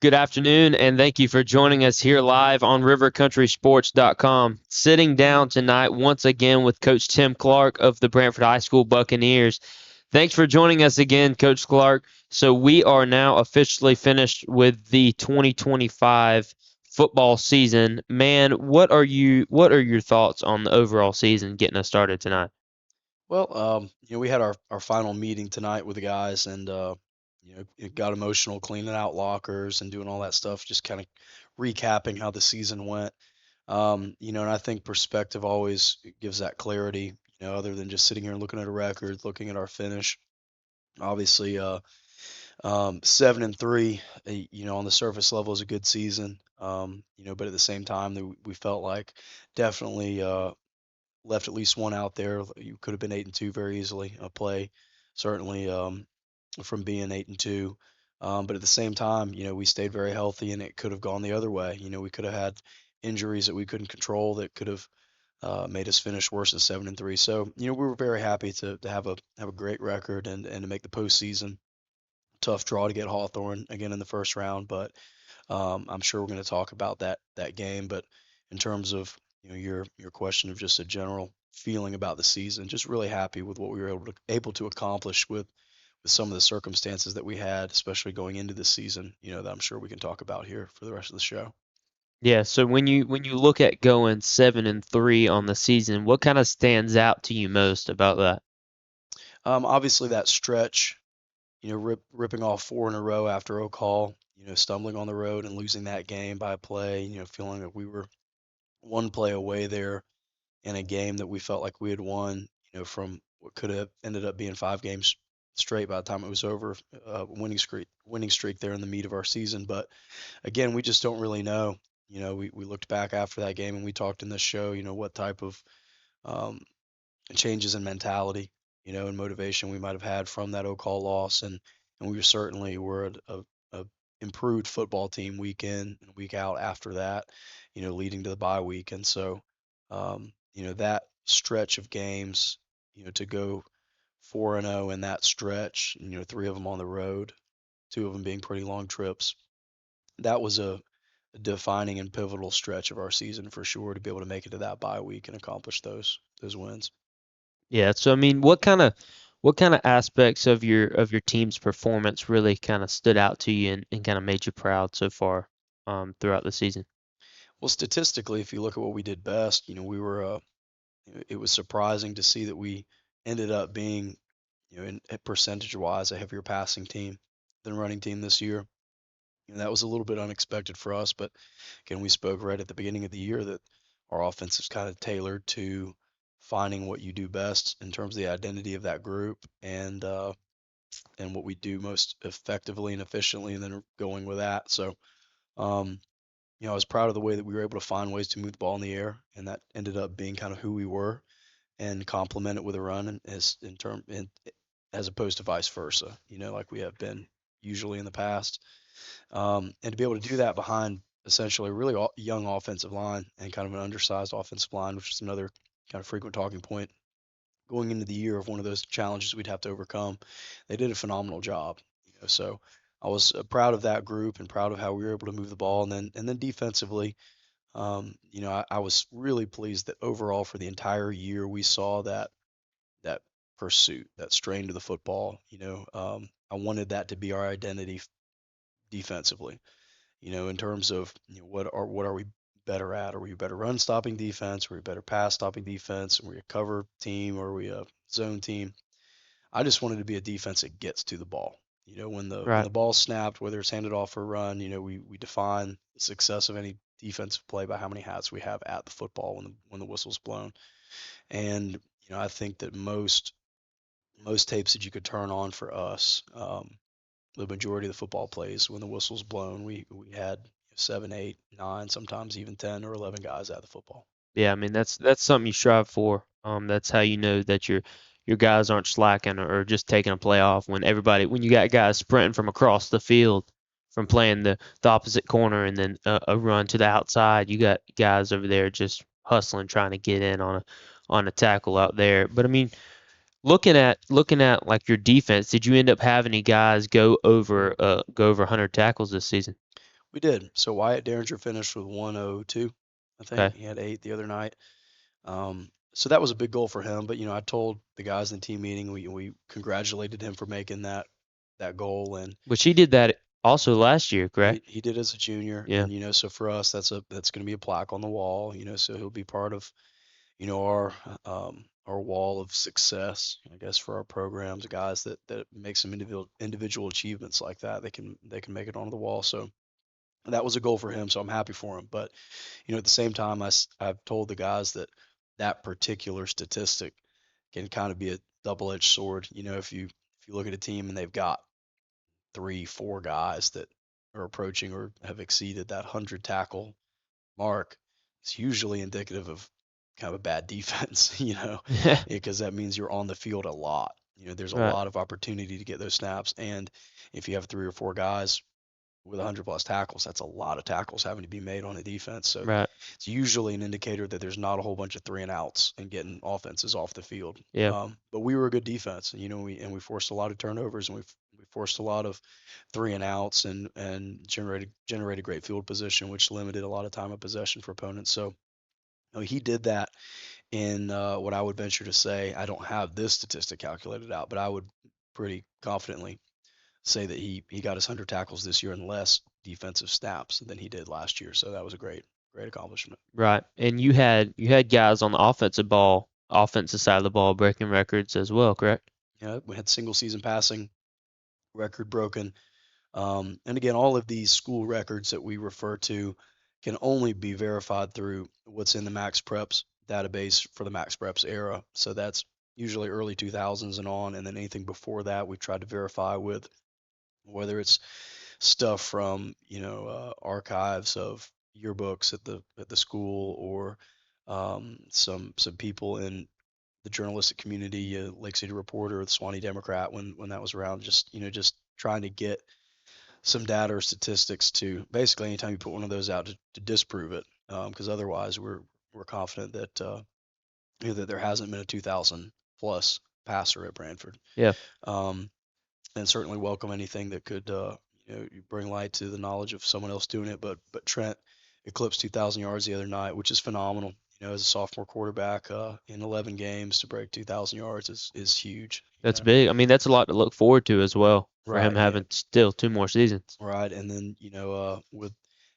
Good afternoon, and thank you for joining us here live on rivercountrysports.com. Sitting down tonight once again with Coach Tim Clark of the Brantford High School Buccaneers. Thanks for joining us again, Coach Clark. So we are now officially finished with the 2025 football season. Man, what are your thoughts on the overall season getting us started tonight? We had our final meeting tonight with the guys, and it got emotional cleaning out lockers and doing all that stuff, just kind of recapping how the season went. And I think perspective always gives that clarity. Other than just sitting here and looking at a record, looking at our finish. Obviously, 7-3, on the surface level is a good season. But at the same time, we felt like definitely left at least one out there. You could have been 8-2 very easily. A play, certainly, from being 8-2. But at the same time, we stayed very healthy, and it could have gone the other way. We could have had injuries that we couldn't control that could have made us finish worse than 7-3. So, we were very happy to have a great record and to make the postseason. Tough draw to get Hawthorne again in the first round, but I'm sure we're going to talk about that game. But in terms of your question of just a general feeling about the season, just really happy with what we were able to accomplish with some of the circumstances that we had, especially going into the season. That I'm sure we can talk about here for the rest of the show. Yeah, so when you look at going 7-3 on the season, what kind of stands out to you most about that? Obviously, that stretch, ripping off four in a row after Oak Hall, stumbling on the road and losing that game by a play, feeling that we were one play away there in a game that we felt like we had won, from what could have ended up being 5 games straight by the time it was over, winning streak there in the meat of our season. But again, we just don't really know. We looked back after that game and we talked in this show, what type of um, changes in mentality, and motivation we might have had from that Oak Hall loss, and we certainly were a improved football team week in and week out after that, leading to the bye week, and so that stretch of games, to go 4-0 in that stretch, three of them on the road, two of them being pretty long trips. That was a defining and pivotal stretch of our season for sure to be able to make it to that bye week and accomplish those wins. Yeah, so I mean, what kind of aspects of your team's performance really kind of stood out to you and kind of made you proud so far throughout the season? Well, statistically, if you look at what we did best, it was surprising to see that we ended up being, percentage-wise, a heavier passing team than running team this year. That was a little bit unexpected for us, but again, we spoke right at the beginning of the year that our offense is kind of tailored to finding what you do best in terms of the identity of that group and what we do most effectively and efficiently, and then going with that. So, um, I was proud of the way that we were able to find ways to move the ball in the air, and that ended up being kind of who we were, and complement it with a run, and as opposed to vice versa. Like we have been usually in the past, and to be able to do that behind essentially a really young offensive line and kind of an undersized offensive line, which is another kind of frequent talking point going into the year of one of those challenges we'd have to overcome. They did a phenomenal job. So I was proud of that group and proud of how we were able to move the ball, and then defensively, I was really pleased that overall for the entire year we saw that pursuit, that strain to the football. I wanted that to be our identity defensively. In terms of what are we better at? Are we a better run stopping defense? Are we a better pass stopping defense? Are we a cover team? Or are we a zone team? I just wanted to be a defense that gets to the ball. When the Right. ball's snapped, whether it's handed off or run, we define the success of any defensive play by how many hats we have at the football when the whistle's blown. And I think that most tapes that you could turn on for us, the majority of the football plays when the whistle's blown, we had 7, 8, 9, sometimes even 10 or 11 guys at the football. Yeah, I mean that's something you strive for. That's how you know that your guys aren't slacking or just taking a play off when you got guys sprinting from across the field from playing the opposite corner and then a run to the outside. You got guys over there just hustling trying to get in on a tackle out there. But I mean, looking at like your defense, did you end up having any guys go over 100 tackles this season? We did. So Wyatt Derringer finished with 102, I think. Okay. He had 8 the other night. So that was a big goal for him. But I told the guys in the team meeting, we congratulated him for making that goal, and Which he did that also last year, correct? he did as a junior. Yeah. And so for us, that's going to be a plaque on the wall. So he'll be part of our wall of success, I guess, for our programs. Guys that make some individual achievements like that, they can make it onto the wall. So that was a goal for him. So I'm happy for him. But at the same time, I've told the guys that that particular statistic can kind of be a double-edged sword. If you look at a team and they've got 3, 4 guys that are approaching or have exceeded that 100 tackle mark, it's usually indicative of kind of a bad defense, because that means you're on the field a lot. There's a Right. lot of opportunity to get those snaps, and if you have 3 or 4 guys with 100 plus tackles, that's a lot of tackles having to be made on a defense. So Right. it's usually an indicator that there's not a whole bunch of 3 and outs and getting offenses off the field. Yeah. But we were a good defense, and we forced a lot of turnovers, and we forced a lot of 3 and outs, and generated great field position, which limited a lot of time of possession for opponents. So he did that in what I would venture to say. I don't have this statistic calculated out, but I would pretty confidently say that he got his 100 tackles this year in less defensive snaps than he did last year. So that was a great accomplishment. Right. And you had guys on the offensive side of the ball breaking records as well, correct? We had single season passing record broken. And again, all of these school records that we refer to can only be verified through what's in the Max Preps database for the Max Preps era. So that's usually early 2000s and on, and then anything before that we've tried to verify with whether it's stuff from archives of yearbooks at the school, or some people in the journalistic community, Lake City Reporter, the Swanee Democrat, when that was around, just trying to get some data or statistics to basically anytime you put one of those out to disprove it, because otherwise we're confident that that there hasn't been a 2000 plus passer at Brantford. Yeah. Um, and certainly welcome anything that could bring light to the knowledge of someone else doing it. But Trent eclipsed 2,000 yards the other night, which is phenomenal. As a sophomore quarterback, in 11 games to break 2,000 yards is huge. That's big. I mean, that's a lot to look forward to as well for him Right, yeah, having still 2 more seasons. right. And then with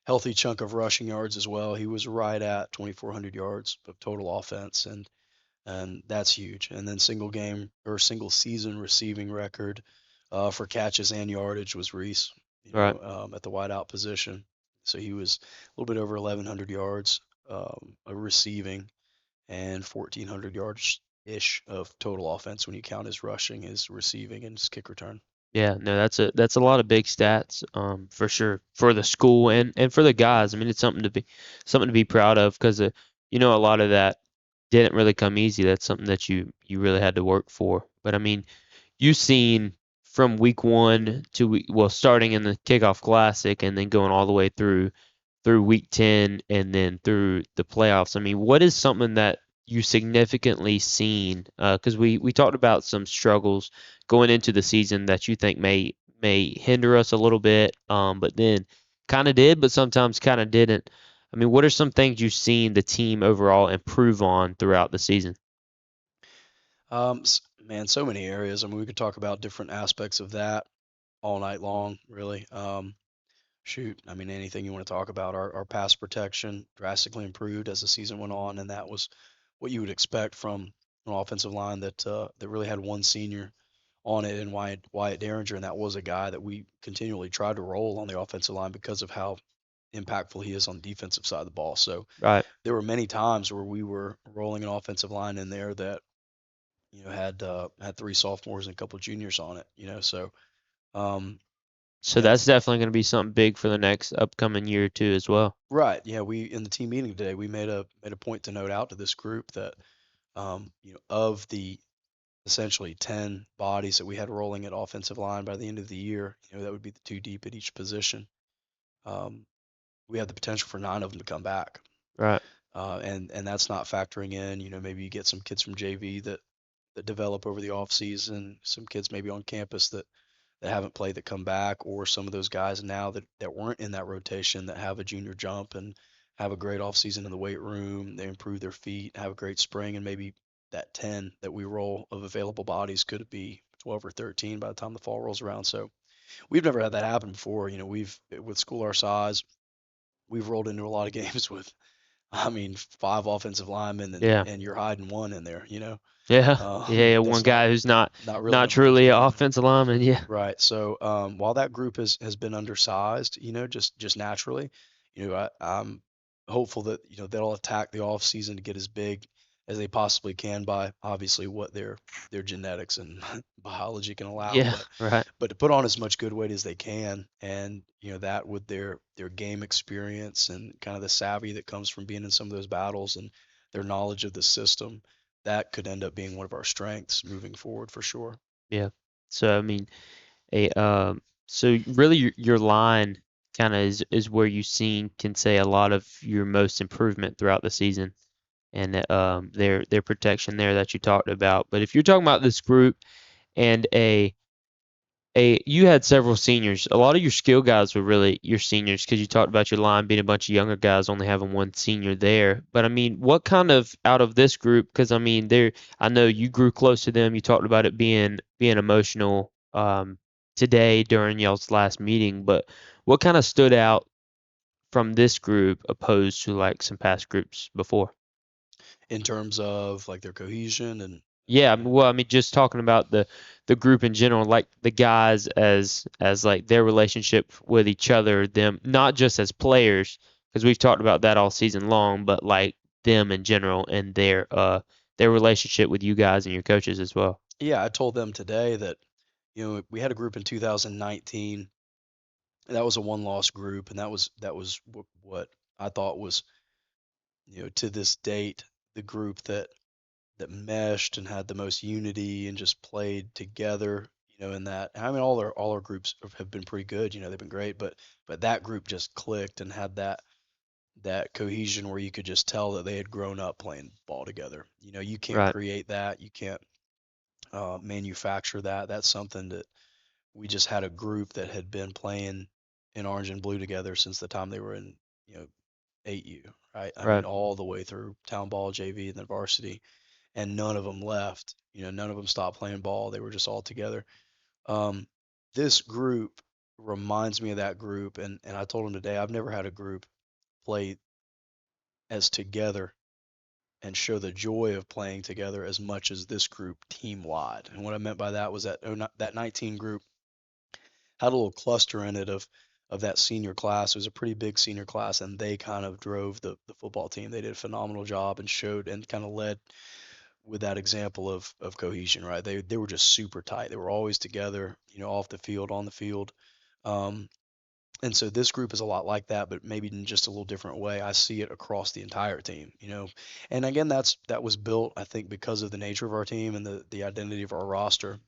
healthy chunk of rushing yards as well, he was right at 2,400 yards of total offense, and that's huge. And then single game or single season receiving record for catches and yardage was Reese, Right. at the wideout position. So he was a little bit over 1,100 yards receiving, and 1,400 yards ish of total offense when you count his rushing, his receiving, and his kick return. Yeah, no, that's a lot of big stats, for sure for the school and for the guys. I mean, it's something to be proud of because a lot of that didn't really come easy. That's something that you really had to work for. But I mean, you've seen from week one to starting in the kickoff classic and then going all the way through week 10 and then through the playoffs. I mean, what is something that you significantly seen? Because we talked about some struggles going into the season that you think may hinder us a little bit, but then kind of did, but sometimes kind of didn't. I mean, what are some things you've seen the team overall improve on throughout the season? Man, so many areas. I mean, we could talk about different aspects of that all night long, really. Shoot, I mean, anything you want to talk about. Our pass protection drastically improved as the season went on, and that was what you would expect from an offensive line that really had one senior on it, and Wyatt Derringer, and that was a guy that we continually tried to roll on the offensive line because of how impactful he is on the defensive side of the ball. So Right. there were many times where we were rolling an offensive line in there that had 3 sophomores and a couple of juniors on it. So um, So that's definitely going to be something big for the next upcoming year or two as well. right. Yeah, we in the team meeting today, we made a point to note out to this group that of the essentially 10 bodies that we had rolling at offensive line by the end of the year, that would be the 2 deep at each position. Um, we have the potential for 9 of them to come back. Right. And that's not factoring in, maybe you get some kids from JV that develop over the off season, some kids maybe on campus that haven't played that come back, or some of those guys now that weren't in that rotation that have a junior jump and have a great offseason in the weight room. They improve their feet, have a great spring, and maybe that 10 that we roll of available bodies could be 12 or 13 by the time the fall rolls around. So we've never had that happen before. We've with school our size, we've rolled into a lot of games with, I mean, five offensive linemen and Yeah. and you're hiding one in there. Yeah. Yeah. One That's not guy who's not not really not going to work truly here. an offensive lineman. Yeah. Right. So while that group has been undersized, just naturally, I'm hopeful that they'll attack the off season to get as big as they possibly can by obviously what their genetics and biology can allow, Yeah. but Right. to put on as much good weight as they can, and that with their game experience and kind of the savvy that comes from being in some of those battles and their knowledge of the system, that could end up being one of our strengths moving forward for sure. Yeah. So I mean, a so really your line kind of is where you seen can say a lot of your most improvement throughout the season, and their protection there that you talked about. But if you're talking about this group and a you had several seniors. A lot of your skill guys were really your seniors because you talked about your line being a bunch of younger guys, only having one senior there. But I mean, what kind of out of this group? Because I mean, I know you grew close to them. You talked about it being emotional today during y'all's last meeting. But what kind of stood out from this group opposed to like some past groups before? In terms of like their cohesion Yeah, and well, I mean, just talking about the group in general, like the guys as like their relationship with each other, them not just as players, because we've talked about that all season long, but like them in general and their relationship with you guys and your coaches as well. yeah, I told them today that we had a group in 2019. That was a one-loss group, and that was what I thought was to this date the group that meshed and had the most unity and just played together. In that, I mean, all our groups have been pretty good. They've been great, but that group just clicked and had that cohesion where you could just tell that they had grown up playing ball together. You can't Right, create that. You can't manufacture that. That's something that we just had a group that had been playing in orange and blue together since the time they were in, you know, 8U, right? I mean, right, all the way through town ball, JV, and then varsity, and none of them left. None of them stopped playing ball. They were just all together. Um, this group reminds me of that group, and I told them today I've never had a group play as together and show the joy of playing together as much as this group team wide. And what I meant by that was that 19 group had a little cluster in it of that senior class. It was a pretty big senior class, and they kind of drove the football team. They did a phenomenal job and showed and kind of led with that example of cohesion, right? They were just super tight. They were always together, off the field, on the field. Um, and so this group is a lot like that, but maybe in just a little different way. I see it across the entire team. And again, that was built, I think, because of the nature of our team and the identity of our roster.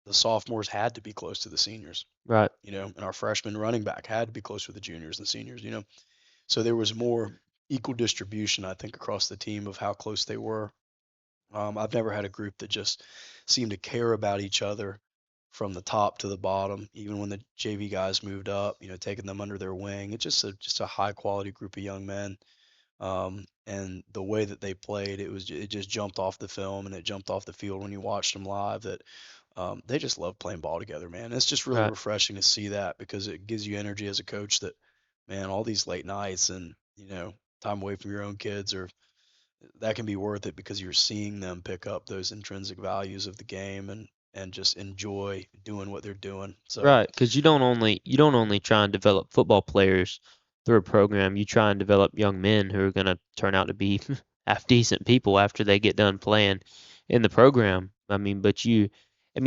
The sophomores had to be close to the seniors, right, and our freshman running back had to be close with the juniors and seniors. So there was more equal distribution, I think, across the team of how close they were. I've never had a group that just seemed to care about each other from the top to the bottom, even when the JV guys moved up, taking them under their wing. It's just a high quality group of young men. And the way that they played, it just jumped off the film and it jumped off the field when you watched them live that they just love playing ball together, man. It's just really right. refreshing to see that because it gives you energy as a coach that, man, all these late nights and, time away from your own kids or that can be worth it because you're seeing them pick up those intrinsic values of the game and just enjoy doing what they're doing. So Right, because you don't only try and develop football players through a program. You try and develop young men who are going to turn out to be half decent people after they get done playing in the program. I mean,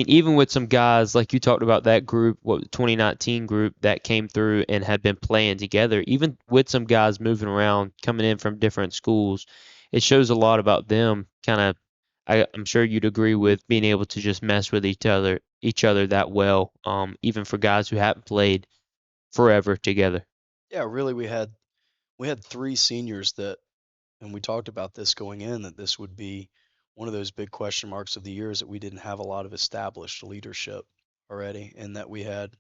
even with some guys like you talked about that group, what 2019 group that came through and had been playing together, even with some guys moving around, coming in from different schools, it shows a lot about them kind of I'm sure you'd agree with being able to just mess with each other that well, even for guys who haven't played forever together. yeah, really we had three seniors that and we talked about this going in that this would be one of those big question marks of the years that we didn't have a lot of established leadership. already, and that we had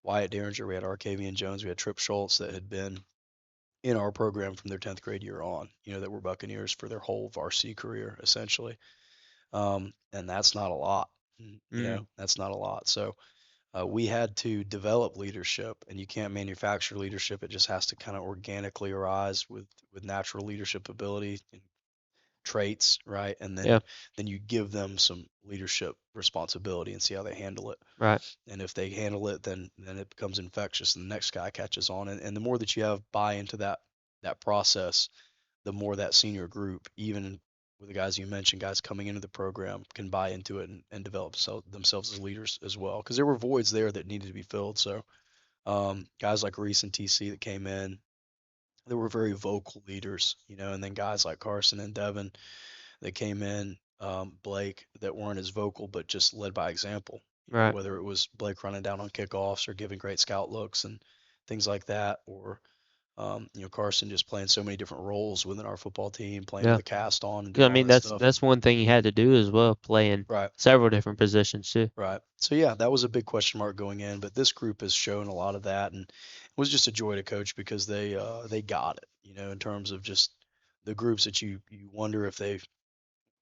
Wyatt Derringer, we had Arcavian Jones, we had Trip Schultz that had been in our program from their 10th grade year on, that were Buccaneers for their whole varsity career, essentially. And that's not a lot, that's not a lot. So we had to develop leadership, and you can't manufacture leadership. It just has to kind of organically arise with natural leadership ability and traits, right? And Yeah. then you give them some leadership responsibility and see how they handle it. Right. And if they handle it, then it becomes infectious, and the next guy catches on. And the more that you have buy into that process, the more that senior group, even with the guys you mentioned, guys coming into the program, can buy into it and develop themselves as leaders as well. Because there were voids there that needed to be filled. So guys like Reese and TC that came in, they were very vocal leaders, and then guys like Carson and Devin that came in, Blake, that weren't as vocal but just led by example. Right. Whether it was Blake running down on kickoffs or giving great scout looks and things like that, or Carson just playing so many different roles within our football team, playing Yeah. with a cast on and 'Cause, I doing all mean, that stuff. that's one thing he had to do as well, playing Right. several different positions too. Right. So yeah, that was a big question mark going in, but this group has shown a lot of that, and it was just a joy to coach because they got it, in terms of just the groups that you wonder if they,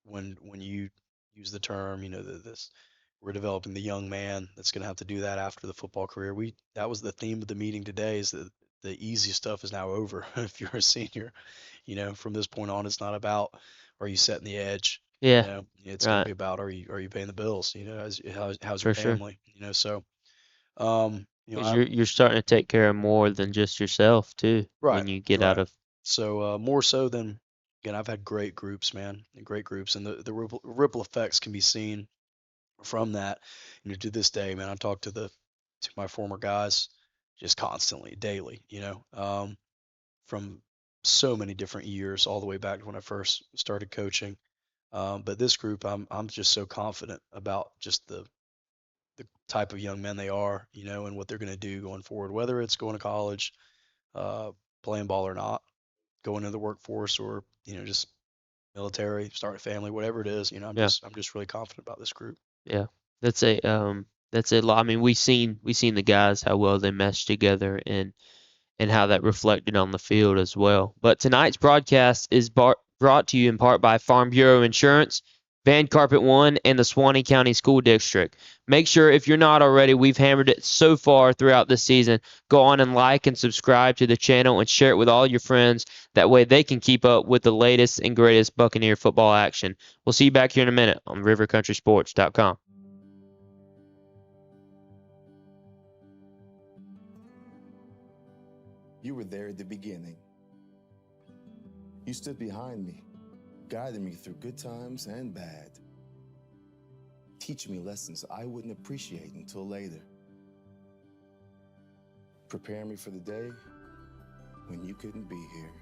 when you use the term, this, we're developing the young man that's going to have to do that after the football career. That was the theme of the meeting today, is that the easy stuff is now over. If you're a senior, from this point on, it's not about, are you setting the edge? Yeah. It's going to Right. be about, are you paying the bills? How's For your sure. family? So, Because you're starting to take care of more than just yourself too right, when you get out right. of. So more so than, again, I've had great groups, man, and great groups, and the ripple effects can be seen from that. To this day, man, I talk to my former guys just constantly, daily, from so many different years, all the way back to when I first started coaching. But this group, I'm just so confident about just the type of young men they are, and what they're going to do going forward, whether it's going to college, playing ball or not, going into the workforce, or just military, start a family, whatever it is. I'm Yeah. just really confident about this group. Yeah. That's a lot. I mean, we seen the guys how well they meshed together and how that reflected on the field as well. But tonight's broadcast is brought to you in part by Farm Bureau Insurance, Van Carpet One, and the Suwannee County School District. Make sure, if you're not already, we've hammered it so far throughout the season. Go on and like and subscribe to the channel and share it with all your friends. That way they can keep up with the latest and greatest Buccaneer football action. We'll see you back here in a minute on rivercountrysports.com. You were there at the beginning. You stood behind me, guiding me through good times and bad, teaching me lessons I wouldn't appreciate until later, preparing me for the day when you couldn't be here.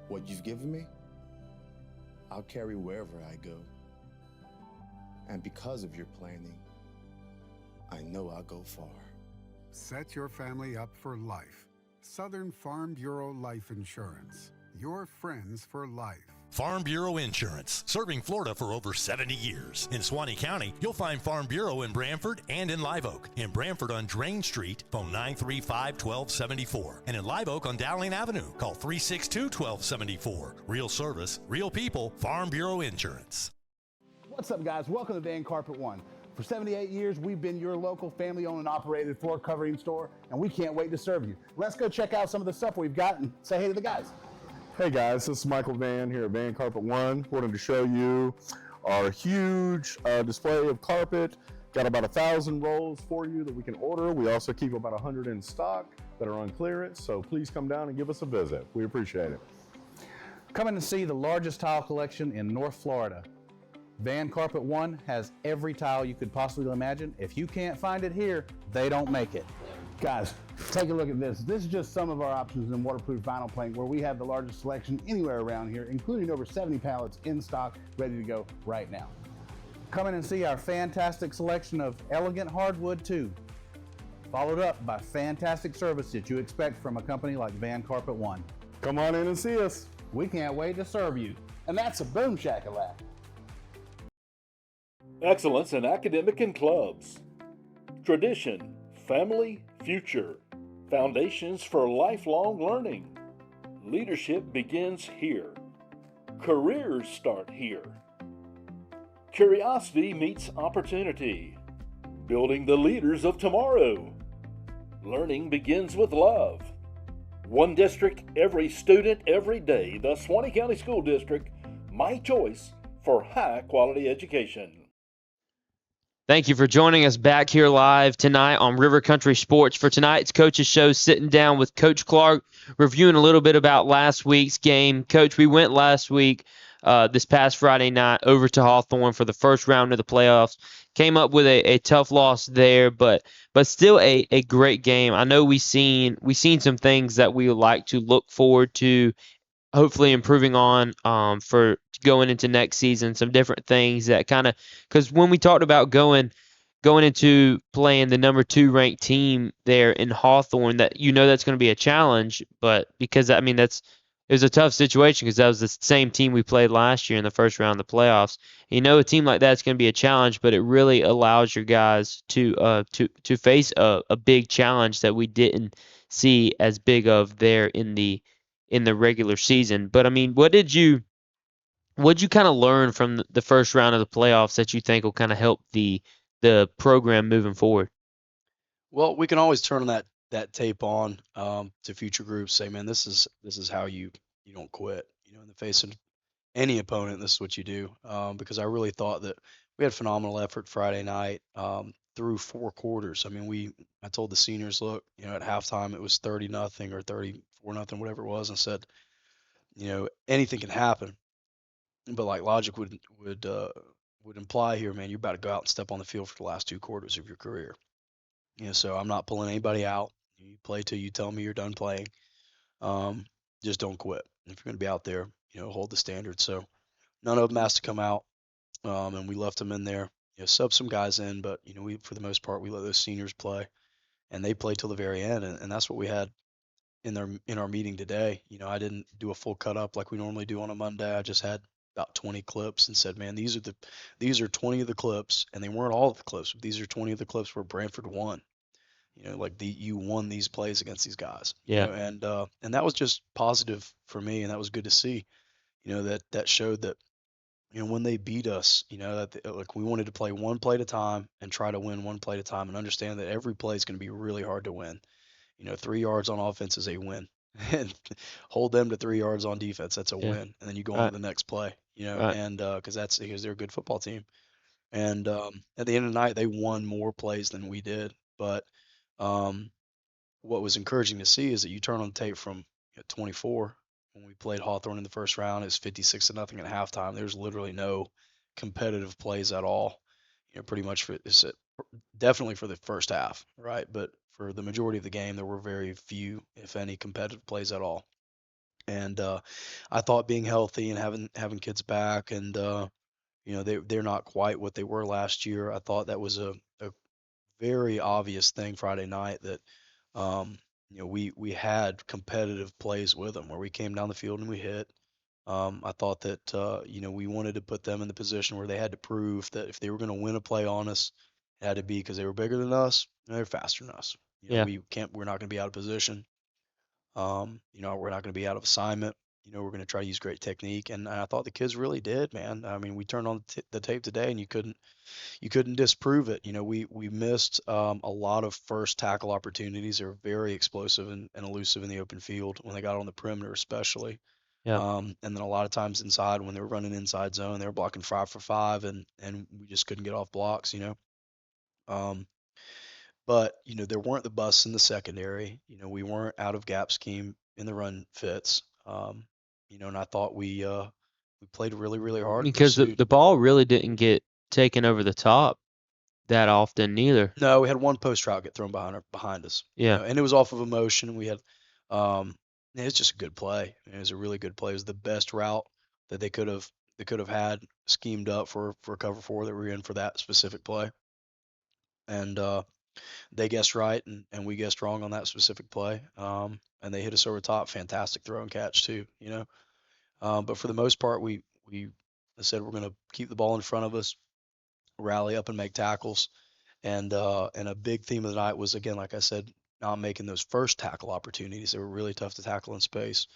What you've given me, I'll carry wherever I go. And because of your planning, I know I'll go far. Set your family up for life. Southern Farm Bureau Life Insurance. Your friends for life. Farm Bureau Insurance, serving Florida for over 70 years. In Suwannee County, you'll find Farm Bureau in Branford and in Live Oak. In Branford on Drain Street, phone 935-1274. And in Live Oak on Dowling Avenue, call 362-1274. Real service, real people, Farm Bureau Insurance. What's up, guys? Welcome to Van Carpet One. For 78 years, we've been your local family-owned and operated floor covering store, and we can't wait to serve you. Let's go check out some of the stuff we've got and say hey to the guys. Hey guys, this is Michael Van here at Van Carpet One. Wanted to show you our huge display of carpet. Got about 1,000 rolls for you that we can order. We also keep about 100 in stock that are on clearance, so please come down and give us a visit. We appreciate it. Come in and see the largest tile collection in North Florida. Van Carpet One has every tile you could possibly imagine. If you can't find it here, they don't make it. Guys, take a look at this. This is just some of our options in waterproof vinyl plank, where we have the largest selection anywhere around here, including over 70 pallets in stock, ready to go right now. Come in and see our fantastic selection of elegant hardwood too, followed up by fantastic service that you expect from a company like Van Carpet One. Come on in and see us. We can't wait to serve you. And that's a boom shakalaka. Excellence in academic and clubs. Tradition, family, future. Foundations for lifelong learning. Leadership begins here. Careers start here. Curiosity meets opportunity. Building the leaders of tomorrow. Learning begins with love. One district, every student, every day. The Suwannee County School District, my choice for high quality education. Thank you for joining us back here live tonight on River Country Sports. For tonight's Coach's Show, sitting down with Coach Clark, reviewing a little bit about last week's game. Coach, we went last week, this past Friday night, over to Hawthorne for the first round of the playoffs. Came up with a tough loss there, but still a great game. I know we seen some things that we would like to look forward to, hopefully improving on, for going into next season. Some different things that kind of, because when we talked about going into playing the number 2 ranked team there in Hawthorne, that that's going to be a challenge, but because I mean it was a tough situation because that was the same team we played last year in the first round of the playoffs. A team like that's going to be a challenge, but it really allows your guys to face a big challenge that we didn't see as big of there in the regular season. But I mean, what did you kind of learn from the first round of the playoffs that you think will kind of help the program moving forward? Well, we can always turn on that tape on to future groups. Say, man, this is how you don't quit. In the face of any opponent, this is what you do. Because I really thought that we had phenomenal effort Friday night through 4 quarters. I mean, I told the seniors, look, at halftime it was 30-0 or 34-0, whatever it was, and said, anything can happen. But like logic would imply here, man, you're about to go out and step on the field for the last 2 quarters of your career. So I'm not pulling anybody out. You play till you tell me you're done playing. Um, just don't quit. If you're going to be out there, hold the standard. So none of them has to come out, and we left them in there. Sub some guys in, but we for the most part we let those seniors play, and they played till the very end, and that's what we had in our meeting today. I didn't do a full cut up like we normally do on a Monday. I just had about 20 clips and said, man, these are 20 of the clips, and they weren't all of the clips, but these are 20 of the clips where Brantford won. Like you won these plays against these guys. Yeah. And that was just positive for me, and that was good to see. That showed that when they beat us, like we wanted to play one play at a time and try to win one play at a time, and understand that every play is going to be really hard to win. 3 yards on offense is a win, and hold them to 3 yards on defense, that's a Yeah. win, and then you go on Right. to the next play. Right. And because they're a good football team. And at the end of the night, they won more plays than we did. But um, what was encouraging to see is that you turn on the tape from 24 when we played Hawthorne in the first round, it's 56-0 at halftime. There's literally no competitive plays at all. Pretty much definitely for the first half, right? But for the majority of the game, there were very few, if any, competitive plays at all. And I thought being healthy and having kids back, and they're not quite what they were last year. I thought that was a very obvious thing Friday night, that we had competitive plays with them where we came down the field and we hit. I thought that we wanted to put them in the position where they had to prove that if they were going to win a play on us, it had to be because they were bigger than us and they're faster than us. Yeah. We're not going to be out of position. We're not going to be out of assignment. We're going to try to use great technique, and I thought the kids really did, man. I mean, we turned on the tape today, and you couldn't disprove it. We missed a lot of first tackle opportunities. They were very explosive and elusive in the open field when they got on the perimeter, especially. Yeah. And then a lot of times inside, when they were running inside zone, they were blocking 5 for 5, and we just couldn't get off blocks. Um, but there weren't the busts in the secondary. We weren't out of gap scheme in the run fits. And I thought we played really, really hard and Because pursued. the ball really didn't get taken over the top that often neither. No, we had one post route get thrown behind us. Yeah. And it was off of emotion. We had, it's just a good play. It was a really good play. It was the best route that they could have had schemed up for cover 4 that we were in for that specific play. And they guessed right, and we guessed wrong on that specific play. And they hit us over top. Fantastic throw and catch too. But for the most part, we I said we're going to keep the ball in front of us. rally up and make tackles. And a big theme of the night was, again, like I said, not making those first tackle opportunities. They were really tough to tackle in space.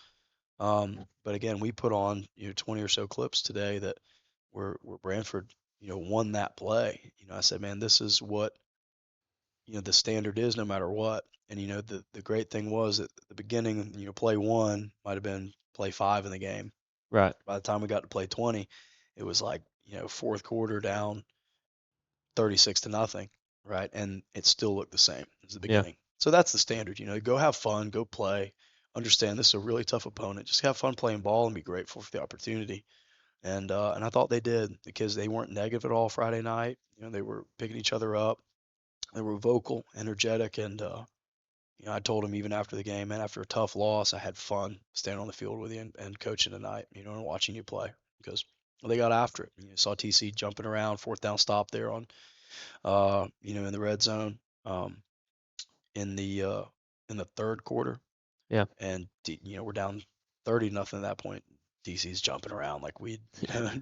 But again, we put on 20 or so clips today that where Brantford won that play. I said, man, this is what the standard is no matter what. And the great thing was at the beginning, play one might have been play 5 in the game. Right. By the time we got to play 20, it was like fourth quarter down 36-0, right? And it still looked the same as the Yeah. beginning. So that's the standard. Go have fun, go play. Understand this is a really tough opponent. Just have fun playing ball and be grateful for the opportunity. And I thought they did, because they weren't negative at all Friday night. They were picking each other up. They were vocal, energetic, and I told them even after the game, man, after a tough loss, I had fun standing on the field with you and coaching tonight, and watching you play, because they got after it. Saw TC jumping around, fourth down stop there on, in the red zone, in the third quarter, Yeah. and we're down 30-0 at that point. DC's jumping around like we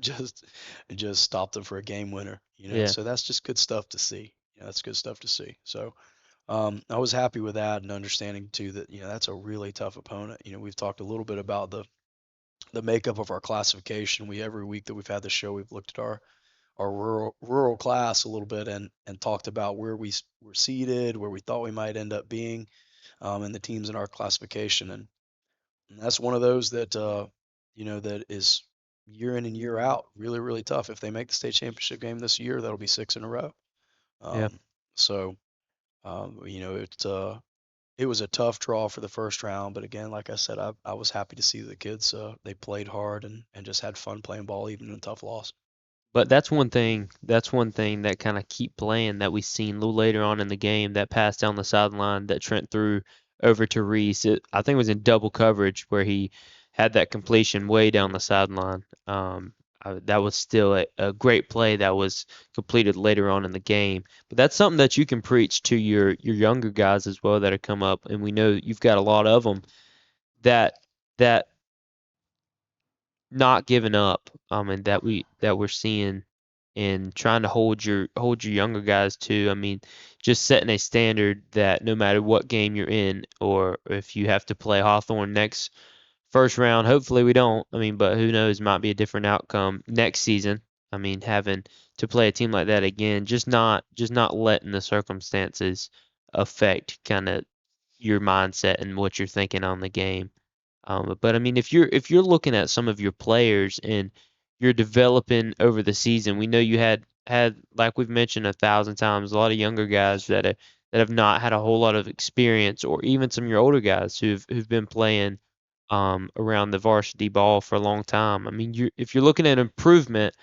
just stopped them for a game winner. Yeah. So that's just good stuff to see. That's good stuff to see. So I was happy with that, and understanding too that that's a really tough opponent. We've talked a little bit about the makeup of our classification. Every week that we've had the show, we've looked at our rural class a little bit, and talked about where we were seated, where we thought we might end up being, and the teams in our classification. And that's one of those that that is year in and year out really, really tough. If they make the state championship game this year, that'll be 6 in a row. Yeah. So it was a tough draw for the first round, but again, like I said, I was happy to see the kids. They played hard and just had fun playing ball, even in a tough loss. But that's one thing. That's one thing that kind of keep playing that we seen a little later on in the game. That pass down the sideline that Trent threw over to Reese. I think it was in double coverage where he had that completion way down the sideline. That was still a great play that was completed later on in the game. But that's something that you can preach to your younger guys as well that have come up, and we know you've got a lot of them that that not giving up. And that we're seeing and trying to hold your younger guys to. I mean, just setting a standard that no matter what game you're in, or if you have to play Hawthorne next first round, hopefully we don't. I mean, but who knows? Might be a different outcome next season. I mean, having to play a team like that again, just not letting the circumstances affect kind of your mindset and what you're thinking on the game. But I mean, if you're looking at some of your players and you're developing over the season, we know you had like we've mentioned 1,000 times, a lot of younger guys that have not had a whole lot of experience, or even some of your older guys who've been playing around the varsity ball for a long time. I mean, if you're looking at improvement,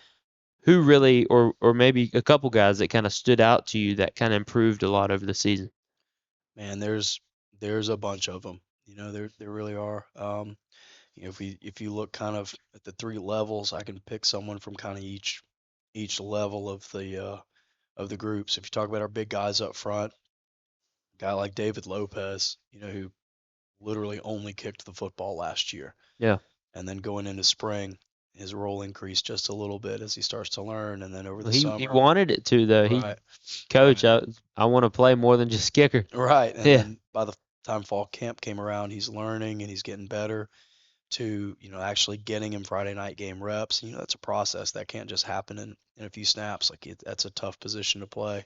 who really, or maybe a couple guys that kind of stood out to you that kind of improved a lot over the season? Man, there's a bunch of them. There really are. If you look kind of at the 3 levels, I can pick someone from kind of each level of the groups. If you talk about our big guys up front, a guy like David Lopez, who literally only kicked the football last year, Yeah. and then going into spring, his role increased just a little bit as he starts to learn, and then over Well, the he summer, wanted it to though. right, Coach, right, I want to play more than just kicker. right, and Yeah. then by the time fall camp came around, he's learning and he's getting better to actually getting him Friday night game reps. That's a process that can't just happen in a few snaps. Like that's a tough position to play,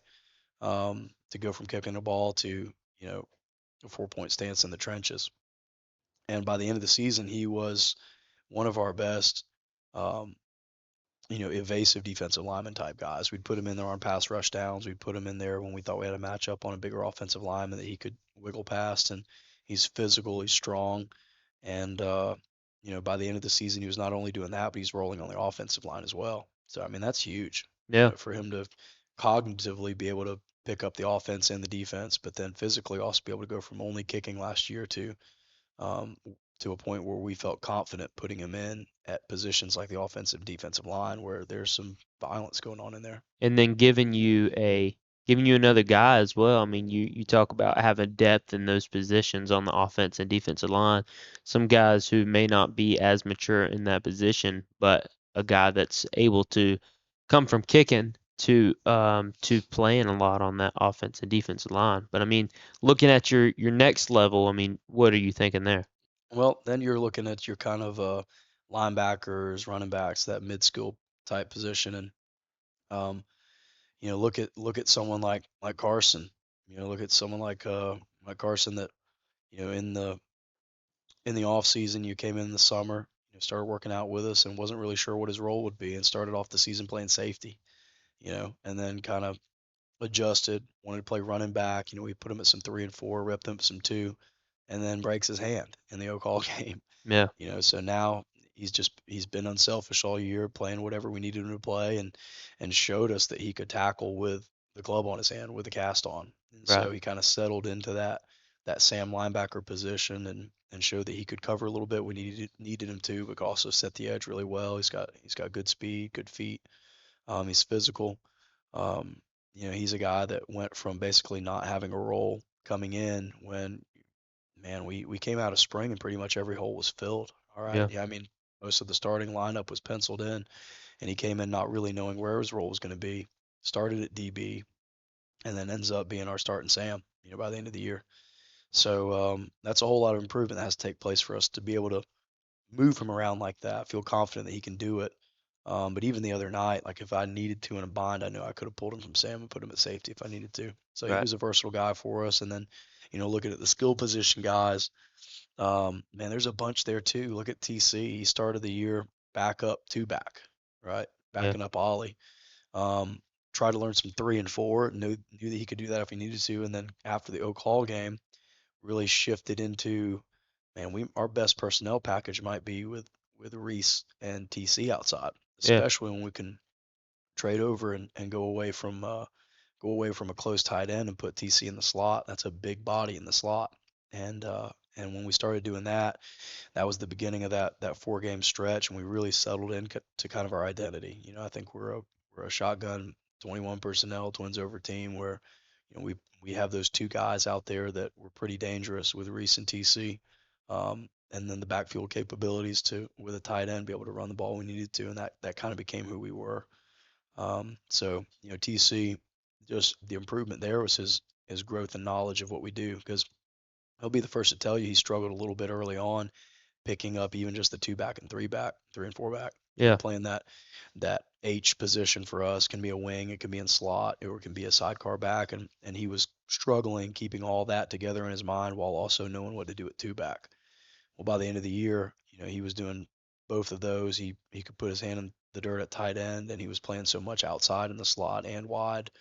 to go from kicking the ball to a 4-point stance in the trenches. And by the end of the season, he was one of our best, um, evasive defensive lineman type guys. We'd put him in there on pass rush downs. We'd put him in there when we thought we had a matchup on a bigger offensive lineman that he could wiggle past. And he's physical, he's strong, and by the end of the season, he was not only doing that, but he's rolling on the offensive line as well. So I mean, that's huge. Yeah. For him to cognitively be able to pick up the offense and the defense, but then physically also be able to go from only kicking last year um, to a point where we felt confident putting him in at positions like the offensive defensive line where there's some violence going on in there. And then giving you another guy as well. I mean, you talk about having depth in those positions on the offense and defensive line. Some guys who may not be as mature in that position, but a guy that's able to come from kicking to playing a lot on that offense and defensive line. But I mean, looking at your next level, I mean, what are you thinking there? Well, then you're looking at your kind of linebackers, running backs, that mid-skill type position, and um, look at someone like Carson. Look at someone like Carson that in the off season, you came in the summer, started working out with us, and wasn't really sure what his role would be, and started off the season playing safety. And then kind of adjusted, wanted to play running back. We put him at some 3 and 4, repped him some 2, and then breaks his hand in the Oak game. Yeah, So now he's been unselfish all year, playing whatever we needed him to play, and showed us that he could tackle with the glove on his hand, with the cast on. And right. so he kind of settled into that Sam linebacker position, and showed that he could cover a little bit when needed him to, but also set the edge really well. He's got good speed, good feet. He's physical. Um, he's a guy that went from basically not having a role coming in when, man, we came out of spring and pretty much every hole was filled. All right. Yeah, Yeah, I mean, most of the starting lineup was penciled in, and he came in not really knowing where his role was going to be. Started at DB, and then ends up being our starting Sam, by the end of the year. So that's a whole lot of improvement that has to take place for us to be able to move him around like that. Feel confident that he can do it. But even the other night, like if I needed to in a bind, I knew I could have pulled him from Sam and put him at safety if I needed to. So he right. was a versatile guy for us. And then, looking at the skill position guys, man, there's a bunch there too. Look at TC. He started the year back up, two back, right? Yeah, Backing up Ollie. Um, Tried to learn some 3 and 4. Knew that he could do that if he needed to. And then after the Oak Hall game, really shifted into, man, our best personnel package might be with Reese and TC outside, yeah, especially when we can trade over and go away from a close tight end and put TC in the slot. That's a big body in the slot. And when we started doing that, that was the beginning of that 4 game stretch, and we really settled in to kind of our identity. I think we're a shotgun 21 personnel twins over team where we have those 2 guys out there that were pretty dangerous with Reese and TC. And then the backfield capabilities to, with a tight end, be able to run the ball when we needed to, and that kind of became who we were. So TC, just the improvement there was his growth and knowledge of what we do, because he'll be the first to tell you he struggled a little bit early on, picking up even just the 2 back and 3 back, 3 and 4 back. yeah, Playing that H position for us, can be a wing, it can be in slot, or it can be a sidecar back, and he was struggling keeping all that together in his mind while also knowing what to do at 2 back. Well, by the end of the year, he was doing both of those. He could put his hand in the dirt at tight end, and he was playing so much outside in the slot and wide.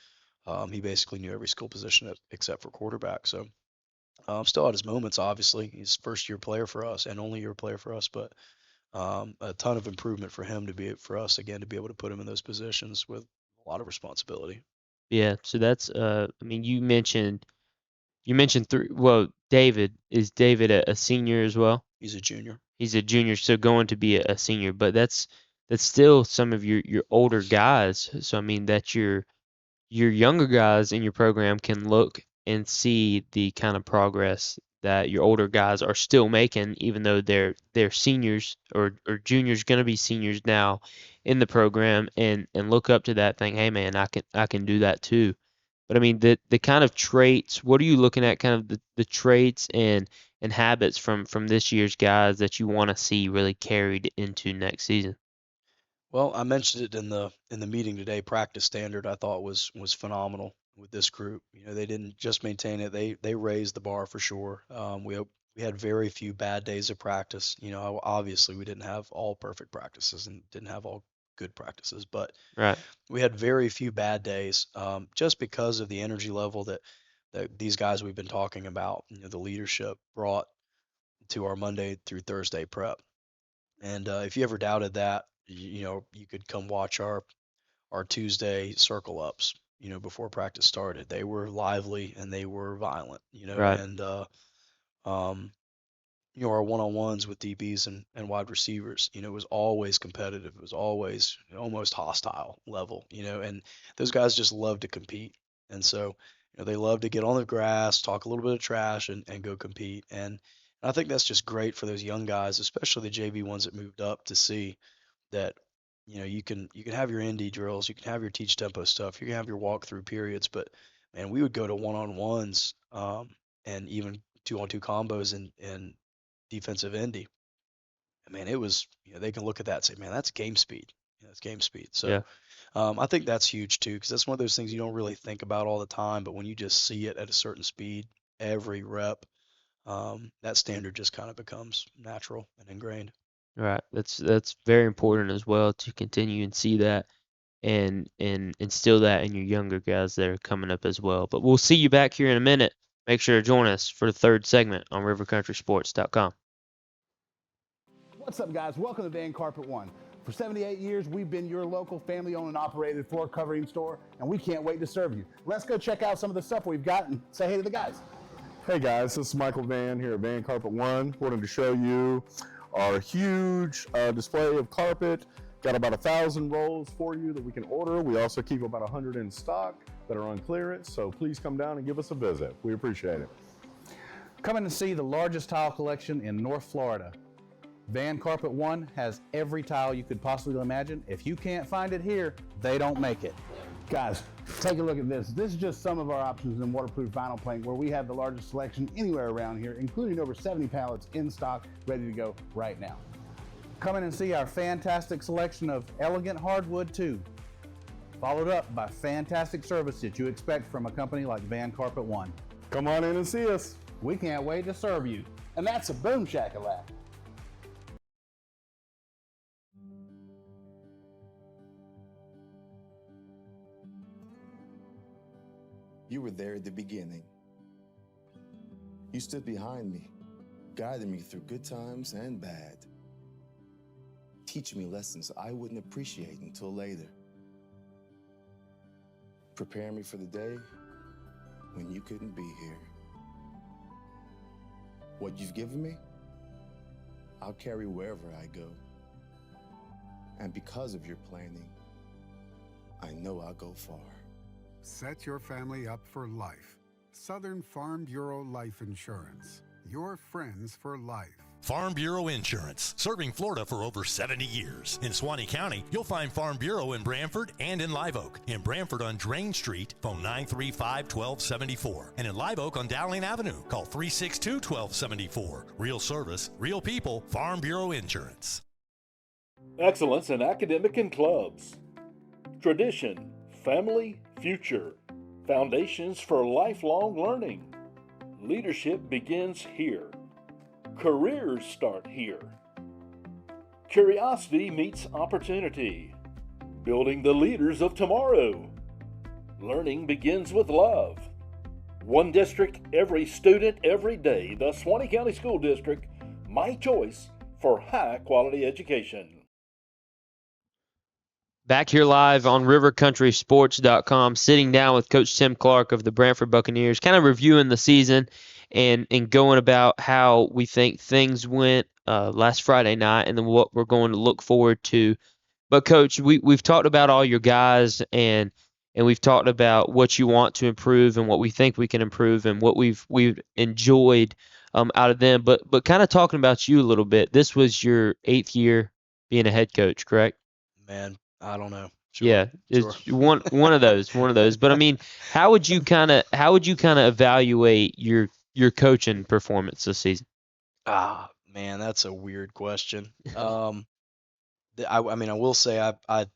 He basically knew every skill position except for quarterback. So still had his moments, obviously. He's first year player for us and only year player for us, but a ton of improvement for him for us again to be able to put him in those positions with a lot of responsibility. yeah. So that's I mean, you mentioned three. Well, is David a senior as well? He's a junior. He's a junior, so going to be a senior, but that's still some of your older guys. So I mean, that your younger guys in your program can look and see the kind of progress that your older guys are still making, even though they're seniors or juniors, going to be seniors now in the program, and look up to that thing. Hey man, I can do that too. But I mean, the kind of traits. What are you looking at? Kind of the traits and habits from this year's guys that you want to see really carried into next season. Well, I mentioned it in the meeting today. Practice standard, I thought, was phenomenal with this group. They didn't just maintain it; they raised the bar for sure. We had very few bad days of practice. Obviously we didn't have all perfect practices and didn't have all good practices, but Right. we had very few bad days, just because of the energy level that these guys we've been talking about, the leadership brought to our Monday through Thursday prep. And if you ever doubted that, you could come watch our Tuesday circle ups. Before practice started, they were lively and they were violent. Right. And um, our one-on-ones with DBs and wide receivers, was always competitive. It was always almost hostile level. And those guys just love to compete. And so, they love to get on the grass, talk a little bit of trash, and go compete. And I think that's just great for those young guys, especially the JV ones that moved up, to see that you can have your ND drills, you can have your teach tempo stuff, you can have your walkthrough periods, but man, we would go to one-on-ones, and even two-on-two combos and defensive ND. Man, it was, they can look at that and say, man, that's game speed. It's game speed. So Yeah. I think that's huge too, because that's one of those things you don't really think about all the time, but when you just see it at a certain speed, every rep, that standard just kind of becomes natural and ingrained. Right. That's very important as well to continue and see that and instill that in your younger guys that are coming up as well. But we'll see you back here in a minute. Make sure to join us for the third segment on rivercountrysports.com. What's up, guys? Welcome to Van Carpet One. For 78 years, we've been your local family-owned and operated floor covering store, and we can't wait to serve you. Let's go check out some of the stuff we've got and say hey to the guys. Hey guys, this is Michael Van here at Van Carpet One. Wanted to show you our huge display of carpet. Got about 1,000 rolls for you that we can order. We also keep about 100 in stock that are on clearance, so please come down and give us a visit. We appreciate it. Come in and see the largest tile collection in North Florida. Van Carpet One has every tile you could possibly imagine. If you can't find it here, they don't make it. Guys, take a look at this. This is just some of our options in waterproof vinyl plank, where we have the largest selection anywhere around here, including over 70 pallets in stock, ready to go right now. Come in and see our fantastic selection of elegant hardwood too, followed up by fantastic service that you expect from a company like Van Carpet One. Come on in and see us. We can't wait to serve you. And that's a boom shakalaka. You were there at the beginning. You stood behind me, guiding me through good times and bad, teaching me lessons I wouldn't appreciate until later, preparing me for the day when you couldn't be here. What you've given me, I'll carry wherever I go. And because of your planning, I know I'll go far. Set your family up for life. Southern Farm Bureau Life Insurance. Your friends for life. Farm Bureau Insurance, serving Florida for over 70 years. In Suwannee County, you'll find Farm Bureau in Brantford and in Live Oak. In Brantford on Drain Street, phone 935-1274. And in Live Oak on Dowling Avenue, call 362-1274. Real service, real people, Farm Bureau Insurance. Excellence in academic and clubs. Tradition, family, future. Foundations for lifelong learning. Leadership begins here. Careers start here. Curiosity meets opportunity. Building the leaders of tomorrow. Learning begins with love. One district, every student, every day. The Suwannee County School District, my choice for high-quality education. Back here live on rivercountrysports.com, sitting down with Coach Tim Clark of the Brantford Buccaneers, kind of reviewing the season and going about how we think things went last Friday night and then what we're going to look forward to. But, Coach, we've talked about all your guys and we've talked about what you want to improve and what we think we can improve and what we've enjoyed out of them. But kind of talking about you a little bit, this was your 8th year being a head coach, correct? Man, I don't know. Sure. Yeah, it's Sure. one of those. But I mean, how would you kind of evaluate your coaching performance this season? Ah, man, that's a weird question. I mean, I will say I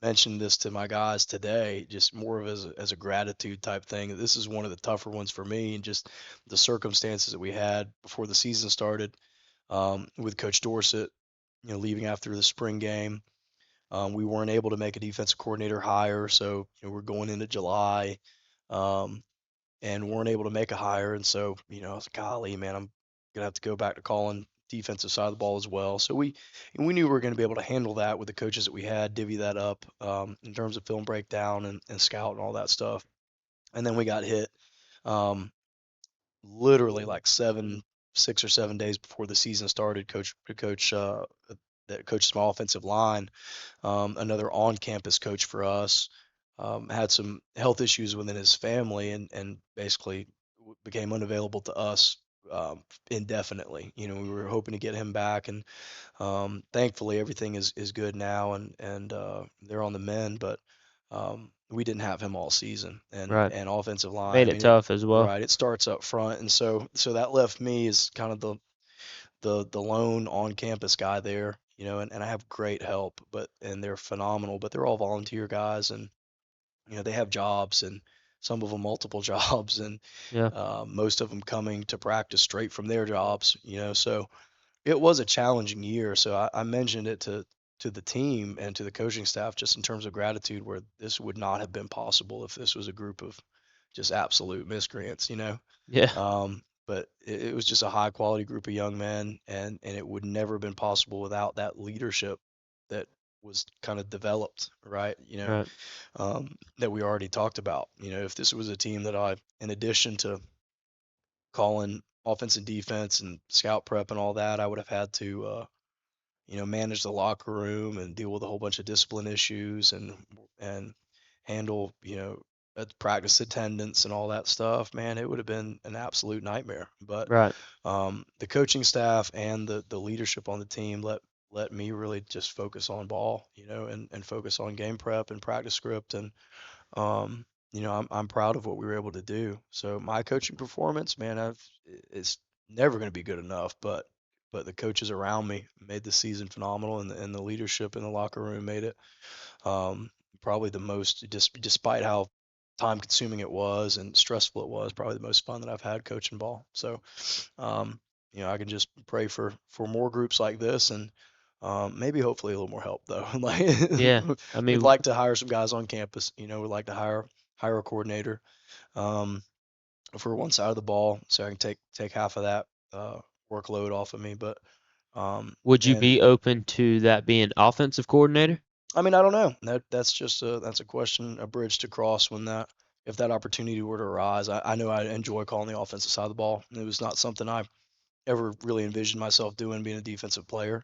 mentioned this to my guys today, just more of as a gratitude type thing. This is one of the tougher ones for me, and just the circumstances that we had before the season started, with Coach Dorsett, leaving after the spring game. We weren't able to make a defensive coordinator hire, so we're going into July, and weren't able to make a hire, and so I was like, golly, man, I'm gonna have to go back to calling defensive side of the ball as well. So we knew we were going to be able to handle that with the coaches that we had, divvy that up in terms of film breakdown and scout and all that stuff. And then we got hit literally like 6 or 7 days before the season started. Coach that coached my offensive line, another on-campus coach for us, had some health issues within his family and basically became unavailable to us indefinitely. We were hoping to get him back, and thankfully everything is good now, and they're on the mend. But we didn't have him all season, and Right. offensive line. Made I it mean, tough as well. right. It starts up front, and so that left me as kind of the lone on campus guy there. And I have great help, and they're phenomenal, but they're all volunteer guys, and they have jobs, and some of them multiple jobs, and Yeah. most of them coming to practice straight from their jobs. So it was a challenging year. So I mentioned it to the team and to the coaching staff, just in terms of gratitude, where this would not have been possible if this was a group of just absolute miscreants. Yeah. But it was just a high quality group of young men, and it would never have been possible without that leadership that was kind of developed, right? Right. That we already talked about. If this was a team that in addition to calling offense and defense and scout prep and all that, I would have had to, manage the locker room and deal with a whole bunch of discipline issues, and handle, practice attendance and all that stuff. Man, it would have been an absolute nightmare. But Right. the coaching staff and the leadership on the team let me really just focus on ball, and focus on game prep and practice script. And I'm proud of what we were able to do. So my coaching performance, man, it's never going to be good enough, but the coaches around me made the season phenomenal, and the leadership in the locker room made it probably the most, despite how time consuming it was and stressful it was, probably the most fun that I've had coaching ball. So um, I can just pray for more groups like this, and maybe hopefully a little more help though. Like Yeah. I we'd mean, like to hire some guys on campus. We'd like to hire a coordinator um, for one side of the ball, so I can take half of that workload off of me. But would you and be open to that being offensive coordinator? I mean, I don't know. That's just that's a question, a bridge to cross when if that opportunity were to arise. I know I enjoy calling the offensive side of the ball. It was not something I ever really envisioned myself doing, being a defensive player.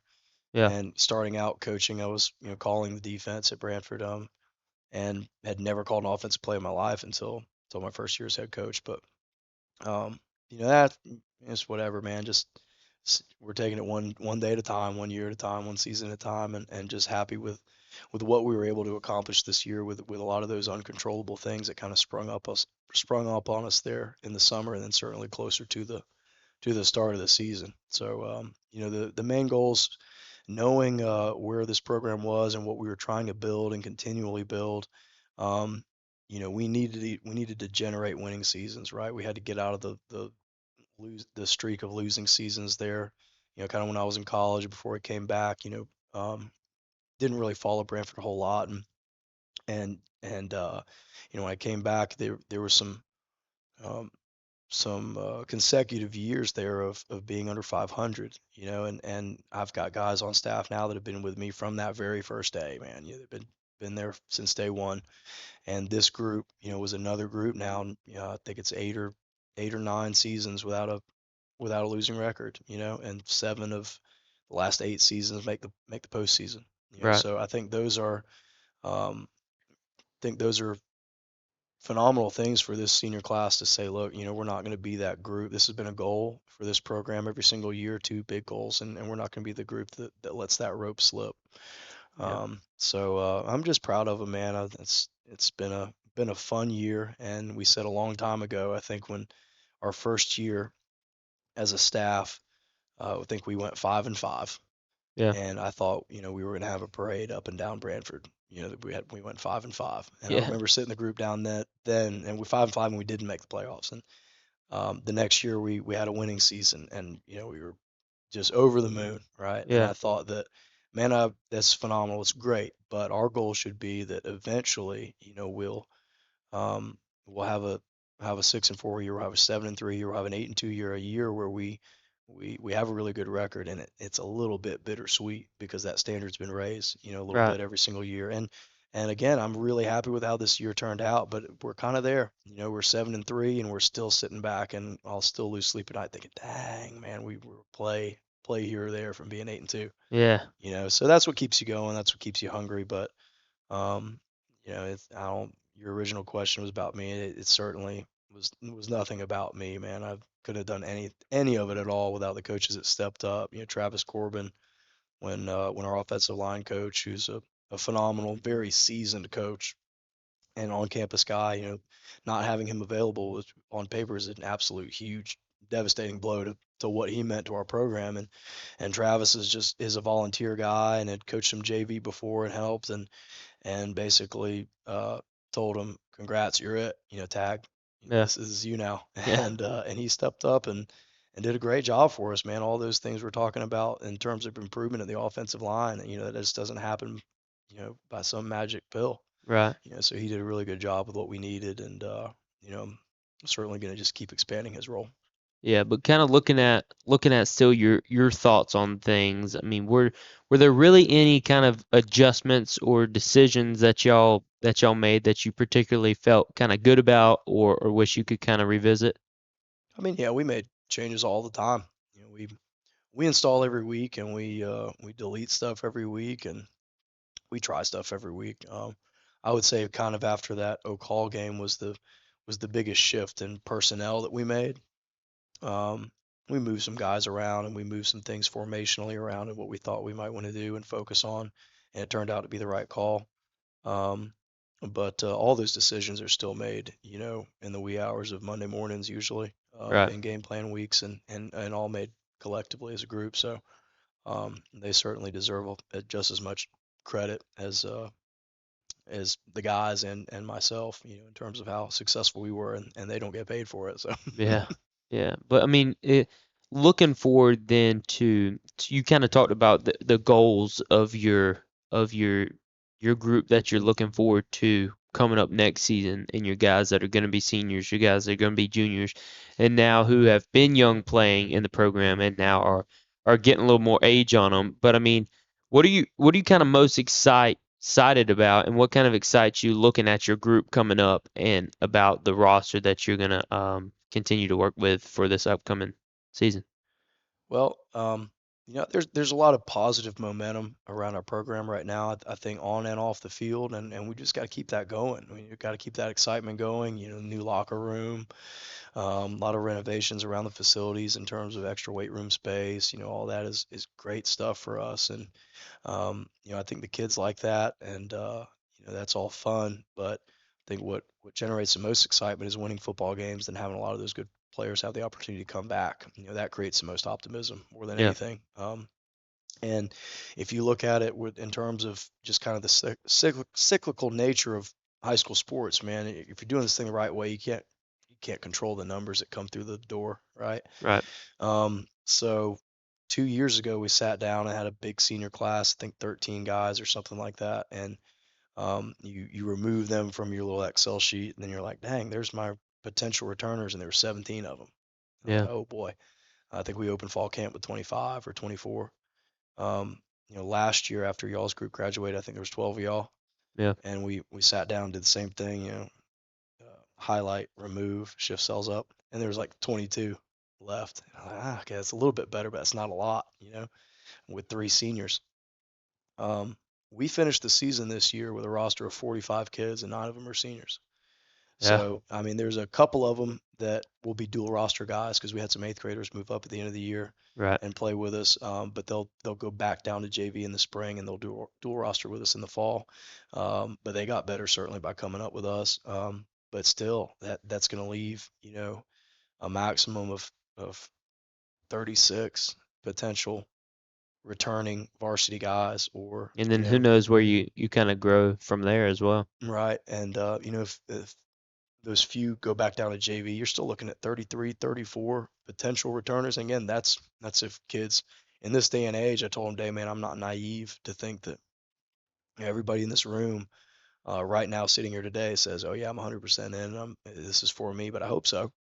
Yeah. And starting out coaching, I was calling the defense at Brantford, and had never called an offensive play in my life until my first year as head coach. But um, that is whatever, man. Just we're taking it one day at a time, 1 year at a time, one season at a time, and just happy with what we were able to accomplish this year with a lot of those uncontrollable things that kind of sprung up on us there in the summer, and then certainly closer to the start of the season. So the main goals, knowing where this program was and what we were trying to build and continually build. Um, we needed to generate winning seasons, right? We had to get out of the streak of losing seasons there. Kind of when I was in college before I came back. Didn't really follow Brantford a whole lot, and when I came back, there were um, some consecutive years there of being under 500. And I've got guys on staff now that have been with me from that very first day, man. They've been there since day one. And this group, was another group now. I think it's eight or nine seasons without a losing record, and 7 of the last 8 seasons make the postseason. Right. So um, I think those are phenomenal things for this senior class to say, look, we're not going to be that group. This has been a goal for this program every single year, 2 big goals, and we're not going to be the group that lets that rope slip. Yeah. So I'm just proud of them, man. It's been a fun year, and we said a long time ago, I think, when our first year as a staff, I think we went 5-5, Yeah. and I thought, we were going to have a parade up and down Brantford. That we went 5-5, and I Yeah. remember sitting the group down then, and we 5-5, and we didn't make the playoffs. And the next year we had a winning season, and we were just over the moon, right? And Yeah. I thought that, man, that's phenomenal. It's great, but our goal should be that eventually, um, we'll have a 6-4 year, we'll have a 7-3 year, we'll have an 8-2 year, a year where we have a really good record, and it's a little bit bittersweet because that standard's been raised, a little Right. bit every single year. And again, I'm really happy with how this year turned out, but we're kind of there. We're 7-3, and we're still sitting back, and I'll still lose sleep at night thinking, dang, man, we were play here or there from being 8-2. Yeah. So that's what keeps you going. That's what keeps you hungry. But I don't. Your original question was about me. It's certainly was nothing about me, man. I couldn't have done any of it at all without the coaches that stepped up. Travis Corbin, when our offensive line coach, who's a phenomenal, very seasoned coach and on campus guy, not having him available on paper is an absolute huge, devastating blow to what he meant to our program. And Travis is a volunteer guy and had coached some JV before and helped and basically told him, "Congrats, you're it. Tag. Yeah. This is you now." Yeah. And he stepped up and did a great job for us, man. All those things we're talking about in terms of improvement of the offensive line, that just doesn't happen, by some magic pill. Right. So he did a really good job with what we needed, and I'm certainly going to just keep expanding his role. Yeah, but kind of looking at still your thoughts on things. I mean, were there really any kind of adjustments or decisions that y'all made that you particularly felt kind of good about or wish you could kind of revisit? I mean, yeah, we made changes all the time. We install every week, and we delete stuff every week, and we try stuff every week. I would say kind of after that Oak Hall game was the biggest shift in personnel that we made. We moved some guys around and we moved some things formationally around and what we thought we might want to do and focus on, and it turned out to be the right call. Um, but all those decisions are still made, in the wee hours of Monday mornings usually, Right. in game plan weeks, and all made collectively as a group. So they certainly deserve just as much credit as the guys and myself, in terms of how successful we were, and they don't get paid for it. So Yeah, yeah. But I mean, looking forward then to you kind of talked about the goals of your group that you're looking forward to coming up next season, and your guys that are going to be seniors, your guys that are going to be juniors, and now who have been young playing in the program and now are getting a little more age on them. But I mean, what are you kind of most excited about, and what kind of excites you looking at your group coming up and about the roster that you're gonna continue to work with for this upcoming season? well, there's a lot of positive momentum around our program right now. I think on and off the field, and we just got to keep that going. I mean, you got to keep that excitement going. New locker room, a lot of renovations around the facilities in terms of extra weight room space. All that is great stuff for us, and I think the kids like that, and that's all fun. But I think what generates the most excitement is winning football games and having a lot of those good players have the opportunity to come back. That creates the most optimism more than Yeah, anything. And if you look at it in terms of just kind of the cyclical nature of high school sports, man, if you're doing this thing the right way, you can't control the numbers that come through the door, right? right. So 2 years ago, we sat down and had a big senior class, I think 13 guys or something like that, and you remove them from your little Excel sheet, and then you're like, dang, there's my potential returners, and there were 17 of them. I was Yeah, like, oh boy. I think we opened fall camp with 25 or 24. Um, last year after y'all's group graduated, I think there was 12 of y'all, yeah, and we sat down and did the same thing, highlight, remove, shift cells up, and there was like 22 left. And I'm like, okay, that's a little bit better, but that's not a lot, with 3 seniors. Um, we finished the season this year with a roster of 45 kids, and 9 of them are seniors. yeah. So, I mean, there's a couple of them that will be dual roster guys because we had some eighth graders move up at the end of the year Right. and play with us. But they'll go back down to JV in the spring and they'll do dual roster with us in the fall. But they got better certainly by coming up with us. But still, that's going to leave a maximum of 36 potential returning varsity guys, or And then who knows where you kind of grow from there as well. right. And if those few go back down to JV, you're still looking at 33, 34 potential returners. And again, that's if kids in this day and age. I told them, "Day man, I'm not naive to think that everybody in this room right now sitting here today says, oh yeah, I'm 100% in. This is for me," but I hope so,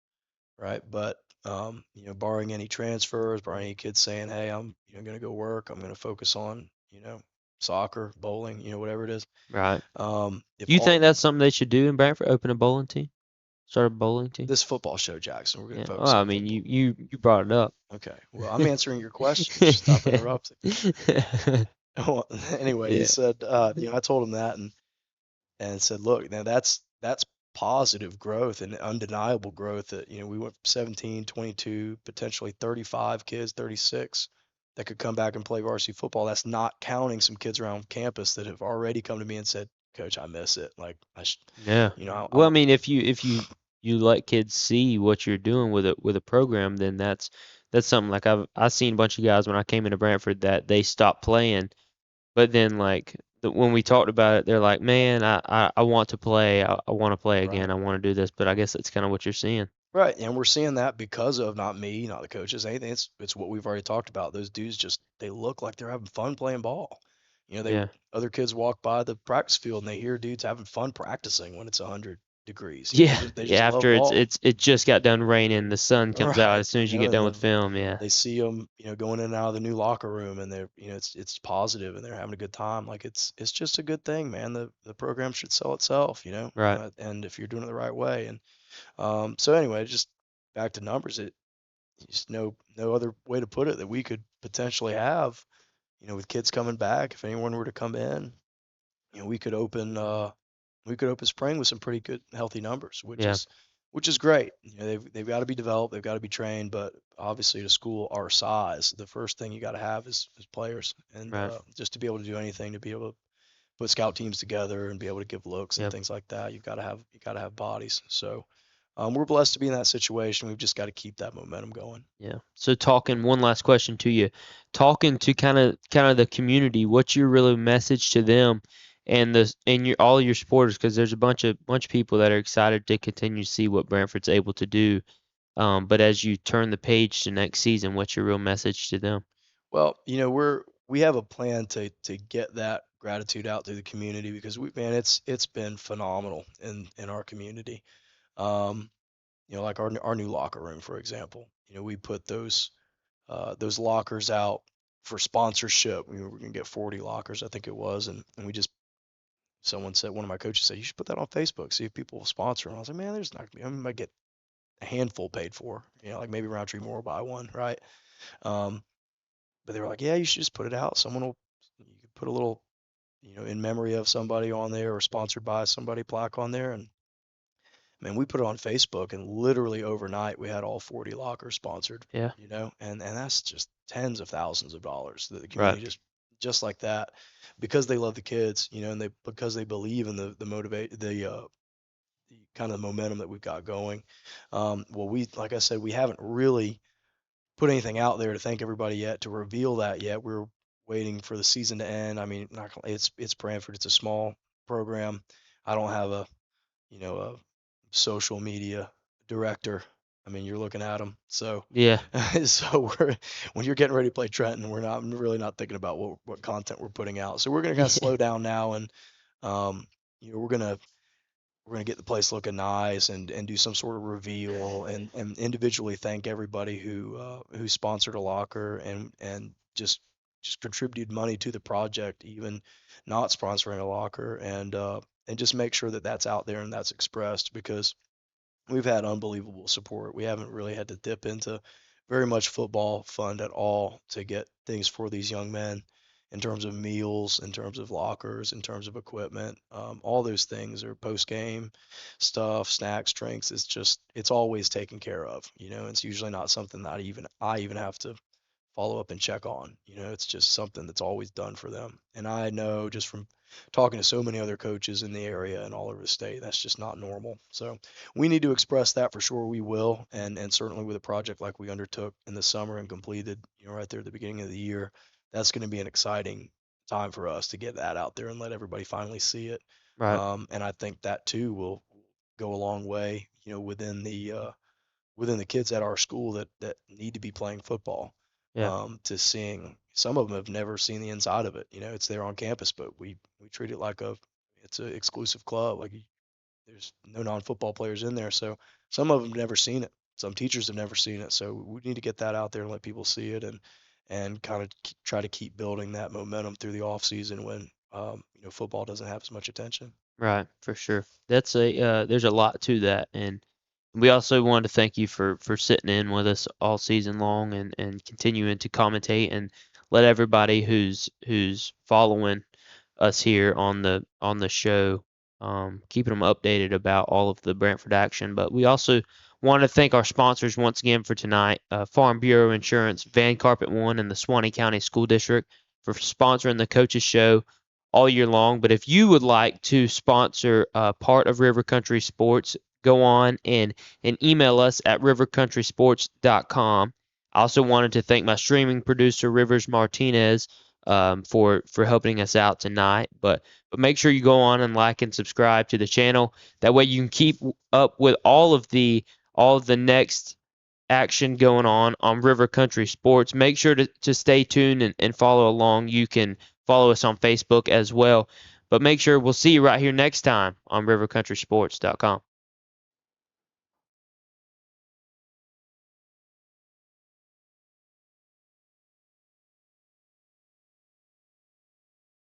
right? But barring any transfers, barring any kids saying, "Hey, I'm going to go work. I'm going to focus on soccer, bowling, whatever it is." Right. If Do you all think that's something they should do in Brantford? Open a bowling team? Start a bowling team? this football show, Jackson, we're going Yeah. to Well, focus I on mean, football. you brought it up. Okay. Well, I'm answering your question. Stop interrupting. Well, anyway, he Yeah. said, I told him that and said, look, now that's positive growth and undeniable growth that, we went from 17, 22, potentially 35 kids, 36 that could come back and play varsity football. That's not counting some kids around campus that have already come to me and said, Coach, I miss it. Like Yeah. I Well, I want, mean, if you let kids see what you're doing with a program, then that's something like I've seen a bunch of guys when I came into Brantford that they stopped playing, but then like when we talked about it, they're like, man, I want to play. I want to play again. right. I want to do this. But I guess that's kind of what you're seeing. Right, and we're seeing that because of not me, not the coaches, anything. It's what we've already talked about. Those dudes just they look like they're having fun playing ball. They Yeah. other kids walk by the practice field and they hear dudes having fun practicing when it's 100 degrees. Yeah. They Yeah. just love After ball. it just got done raining, the sun comes out Right, as soon as you get done and with then film. Yeah. they see them, going in and out of the new locker room, and they're, it's positive and they're having a good time. Like it's just a good thing, man. The program should sell itself, Right. and if you're doing it the right way. And so anyway, just back to numbers, just no other way to put it that we could potentially have, with kids coming back. If anyone were to come in, we could open spring with some pretty good healthy numbers, Yeah. which is great. They've got to be developed, they've got to be trained, but obviously at a school our size, the first thing you got to have is players, and Right. just to be able to do anything, to be able to put scout teams together and be able to give looks and Yep. things like that, you got to have bodies. So we're blessed to be in that situation. We've just got to keep that momentum going. Yeah. So talking one last question to you, talking to kind of the community, what's your really message to them and your all your supporters, because there's a bunch of people that are excited to continue to see what Brantford's able to do. But as you turn the page to next season, what's your real message to them? Well, we have a plan to get that gratitude out to the community because man, it's been phenomenal in our community. Um, like our new locker room, for example. We put those lockers out for sponsorship. We were gonna get 40 lockers, I think it was, and we just someone said one of my coaches said you should put that on Facebook, see if people will sponsor. And I was like, man, there's not gonna be. I might get a handful paid for. Like maybe Roundtree Moore will buy one, right? Um, but they were like, yeah, you should just put it out. You could put a little, in memory of somebody on there or sponsored by somebody plaque on there. And man, we put it on Facebook and literally overnight we had all 40 lockers sponsored, Yeah. and that's just tens of thousands of dollars that the Right. community just like that because they love the kids, and because they believe in the motivate, the kind of momentum that we've got going. Well, like I said, we haven't really put anything out there to thank everybody yet, to reveal that yet. We're waiting for the season to end. I mean, it's Brantford. It's a small program. I don't have a social media director. I mean, you're looking at them. So, Yeah. so when you're getting ready to play Trenton, we're really not thinking about what content we're putting out. So we're gonna kind of Yeah. slow down now, and um, we're gonna get the place looking nice and do some sort of reveal and individually thank everybody who sponsored a locker and just contributed money to the project, even not sponsoring a locker, and just make sure that that's out there and that's expressed because we've had unbelievable support. We haven't really had to dip into very much football fund at all to get things for these young men in terms of meals, in terms of lockers, in terms of equipment. All those things are post game stuff, snacks, drinks. It's always taken care of. It's usually not something that I even have to follow up and check on. It's just something that's always done for them. And I know just from talking to so many other coaches in the area and all over the state, that's just not normal. So we need to express that for sure. We will, and certainly with a project like we undertook in the summer and completed, right there at the beginning of the year, that's going to be an exciting time for us to get that out there and let everybody finally see it. Right. And I think that too will go a long way, within the kids at our school that need to be playing football, Yeah. to seeing some of them have never seen the inside of it. It's there on campus, but we treat it like it's an exclusive club. Like there's no non-football players in there, so some of them never seen it. Some teachers have never seen it, so we need to get that out there and let people see it, and kind of try to keep building that momentum through the off season when football doesn't have as much attention. Right, for sure. There's a lot to that, and we also wanted to thank you for sitting in with us all season long and continuing to commentate and let everybody who's following us here on the show keeping them updated about all of the Brantford action. But we also want to thank our sponsors once again for tonight, Farm Bureau Insurance, Van Carpet One, and the Suwannee County School District for sponsoring the Coaches Show all year long. But if you would like to sponsor part of River Country Sports, go on and email us at rivercountrysports.com. I also wanted to thank my streaming producer, Rivers Martinez, for helping us out tonight. But make sure you go on and like and subscribe to the channel. That way you can keep up with all of the next action going on River Country Sports. Make sure to stay tuned and follow along. You can follow us on Facebook as well. But make sure we'll see you right here next time on rivercountrysports.com.